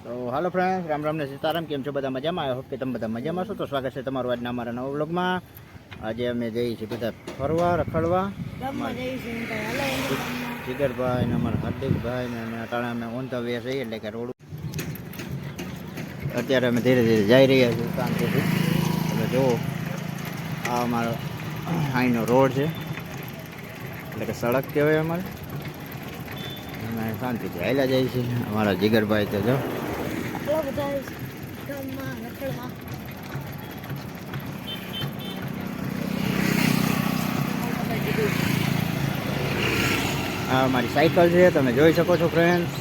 તો હાલો ફ્રેન્ડ્સ, રામ રામ ને સીતારામ. કેમ છો બધા? મજામાં? આઈ હોપ કે તમે બધા મજામાં છો. તો સ્વાગત છે તમારું આજના અમારા નવા વ્લોગમાં. આજે અમે જઈએ છીએ બધા ફરવા રખડવા. જીગરભાઈ ને અમારા હાર્દિકભાઈ ને અટાણે અમે ઓન ધ વે છીએ, એટલે કે રોડ અત્યારે અમે ધીરે ધીરે જઈ રહ્યા છીએ શાંતિથી. તમે જુઓ, આ અમારો અહીંનો રોડ છે, એટલે કે સડક કહેવાય અમારે. અમે શાંતિથી હાલ્યા જઈએ છીએ. અમારા જીગરભાઈ તો જો આ મારી સાયકલ છે, તમે જોઈ શકો છો ફ્રેન્ડ્સ.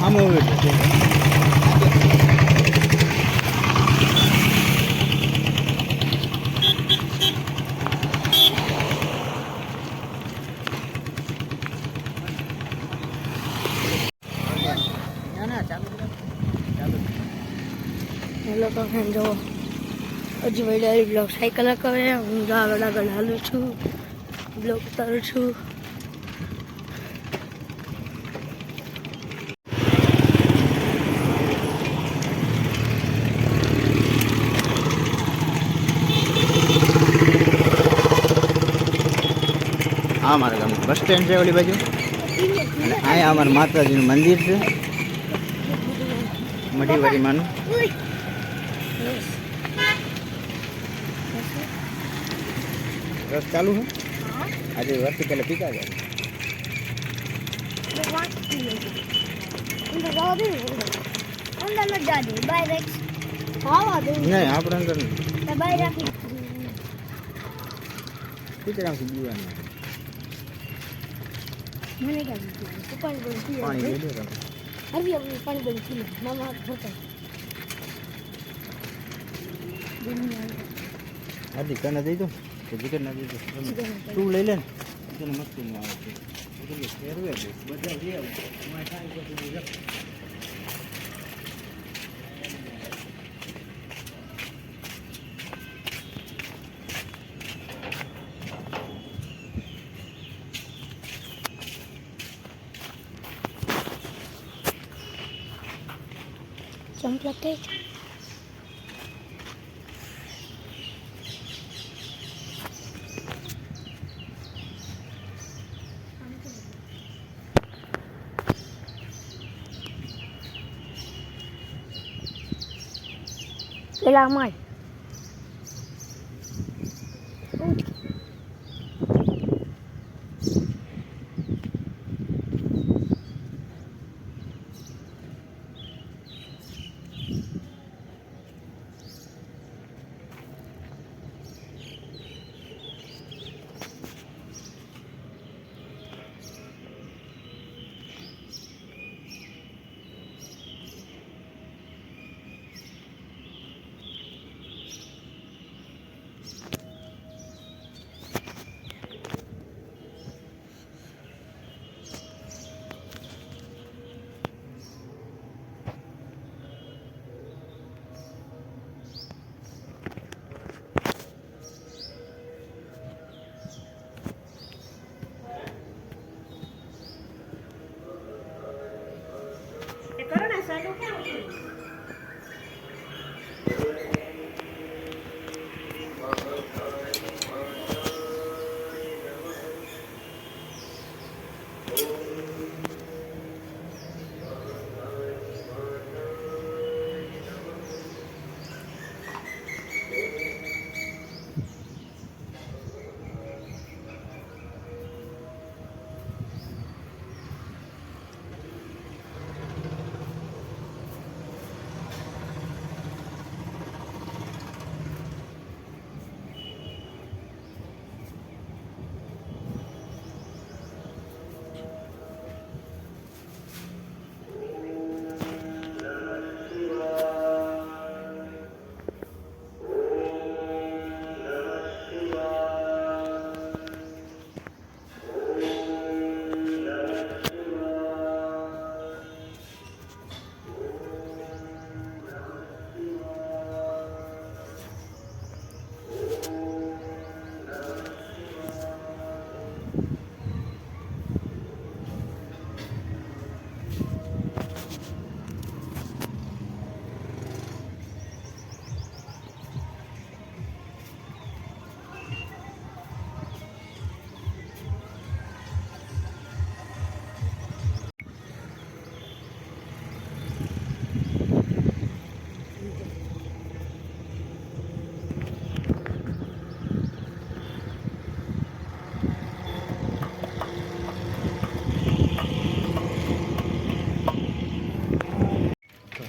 આમાં ઉભી છે. હેલો તો ફ્રેન્ડ, જો હજી વડે બ્લોગ સાયકલ કરે. હું આગળ આગળ હાલું છું, બ્લોગ ઉતારું છું. આ અમારા ગામનું બસ સ્ટેન્ડ છે ઓલી બાજુ, અને અહીંયા અમારું માતાજીનું મંદિર છે, મઢીવાડી માનું. રસ ચાલુ છે આજે વર્ષથી પહેલાં પીતા જાય. નહીં, આપણે અંદર પીતરામથી પીવાનું. પાણી લઈ લો તમે. હાર્દિક તને દઈ દો કે જીગર ના દઈ દો? તું લઈ લે ને, તને મસ્તી નહીં આવે છે. ફેરવે બધા લઈ આવું. Jump like that. Kailangan mo.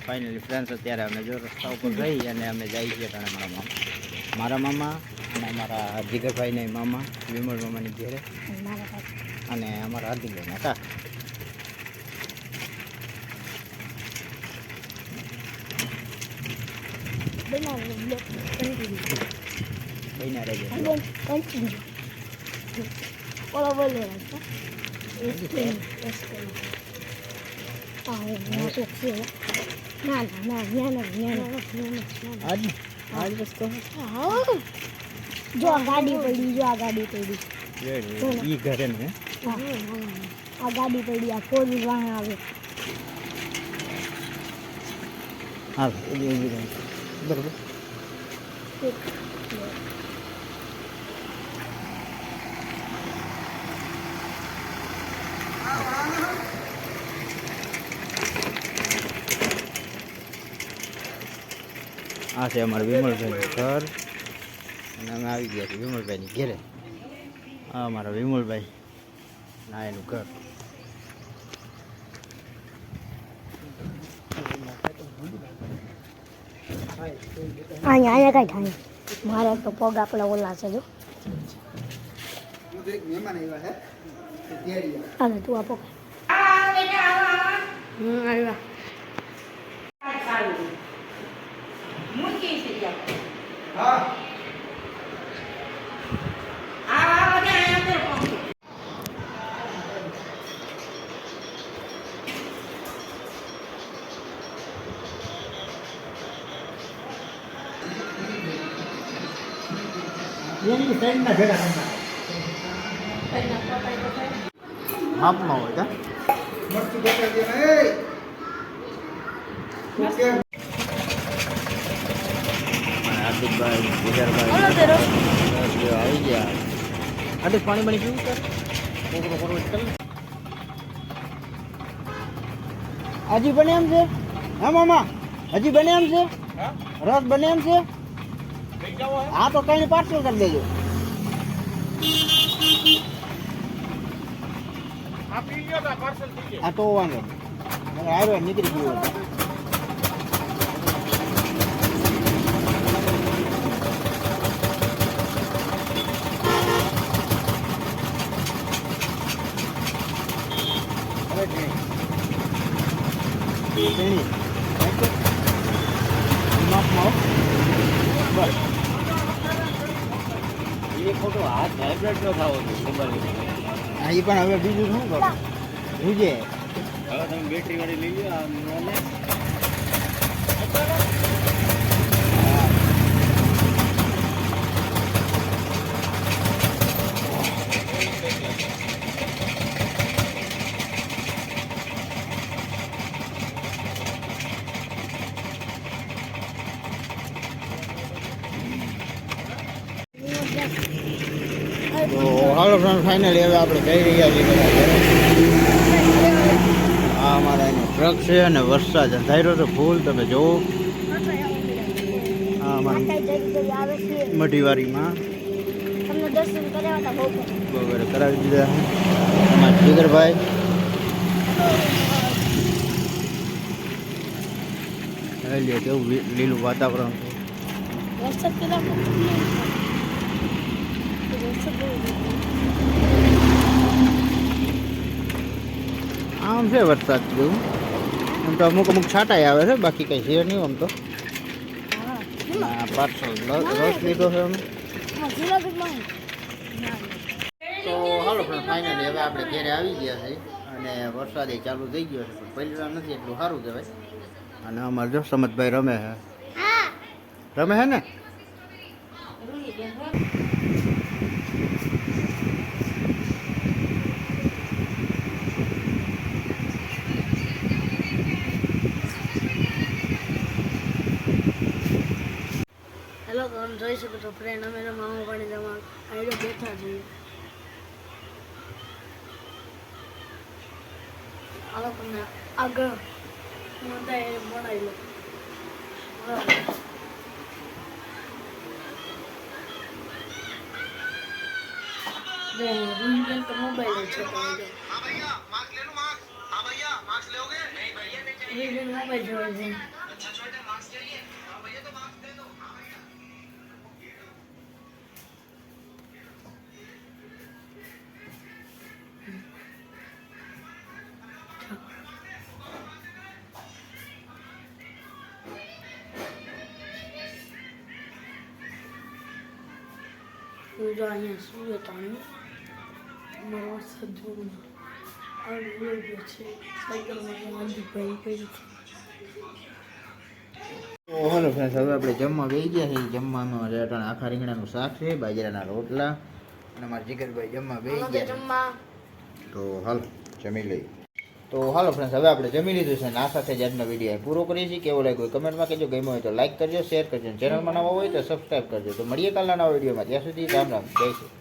Finally friends અત્યારે અમે જો રસ્તા ઉપર રહી અને અમે જઈએ છીએ કારણ મારા મામા અને અમારા જીગરભાઈને મામા વિમલ મામાની ઘેરે અને અમારા હાર્દિકભાઈ હતા. બન્યા રહેજો. ઓલો બોલે આજ રસ્તો જો આ ગાડી પડી, જો આ ગાડી પડી, ઈ ઘરે ને આ ગાડી પડી, આ ફોર વ્હીલ વાહન આવે. હા બરોબર. આ છે અમારા વિમલભાઈનું ઘર અને અમે આવી ગયા છીએ વિમલભાઈની ઘેરે. આ અમારા વિમલભાઈ ના એનું ઘર. અહીંયા કઈ થાય મારે તો પગ આપણા ઓલા છે જો. હાલે તું આપો. આવ્યા માપમાં હોય કા હાર્દિકભાઈ જીગરભાઈ આવી ગયા. હાર્દિક પાણી પાણી પીવું સર છોકરો ફોરવર્ડ કર. હજી બને એમ છે? હા મામા હજી બને એમ છે? રસ બને એમ છે? હા તો કઈ પાર્સલ કરી દેજો. હા તો વાંધો આવ્યો નીકળી ગયો. ખોટો હાથ વાઇબ્રેટ નો થવો જોઈએ. હા એ પણ હવે બીજું શું કરું રૂજે. હવે તમે બેટરી વાળી લઈ લો. તો હાલો ફ્રેન્ડ ફાઇનલી હવે આપણે જઈ રહ્યા છીએ. આ અમારા એનો ટ્રક છે અને વરસાદ અંધાર્યો છે ફૂલ તમે જુઓ. આ અમારી મઢીવારીમાં વગેરે કરાવી દીધા છે અમારા જીગરભાઈ. લે કેવું લીલું વાતાવરણ છે. આમ છે વરસાદ જેવું. આમ તો અમુક છાંટાઈ આવે છે બાકી કઈ છે નહીં આમ તો. પાર્સલ રસ લીધો છે અમે. તો હાલો પણ ફાઇનલી હવે આપણે ઘરે આવી ગયા છે અને વરસાદ ચાલુ થઈ ગયો છે પણ પહેલી નથી એટલું સારું કહેવાય. અને અમારે જો સમતભાઈ રમે છે. રમે છે ને હેલો તો તમે જોઈ શકો છો ફ્રેન્ડ અમે તો મામા પાણી જમા આઈડો બેઠા છીએ. આ લોકોને આગળ બનાવી લો. મોબાઈલ છે મોબાઈલ જોવા છે. જો અહીંયા શું પાણી અમારો વરસાદ જોવું આવી ગયો છે સાયકલમાં હાર્દિકભાઈ કરી છે. તો હાલો ફ્રેન્ડ્સ, હવે આપણે જમવા બેસી ગયા છીએ. જમવામાં રેટાણ આખા રીંગણાનું શાક છે, બાજરાના રોટલા, અને અમારા જીગરભાઈ જમવા બેસી ગયા છે. તો હાલો જમી લઈએ. તો હાલો ફ્રેન્ડ્સ, હવે આપણે જમી લીધું છે અને આ સાથે જ આજનો વિડીયો પૂરો કરીએ છીએ. કેવો લાગ્યો કમેન્ટમાં કહેજો, ગમ્યો હોય તો લાઈક કરજો, શેર કરજો, ચેનલમાં નવા હોય તો સબસ્ક્રાઈબ કરજો. તો મળીએ કાલના નવા વિડીયોમાં. ત્યાં સુધી રામ રામ, જય શ્રી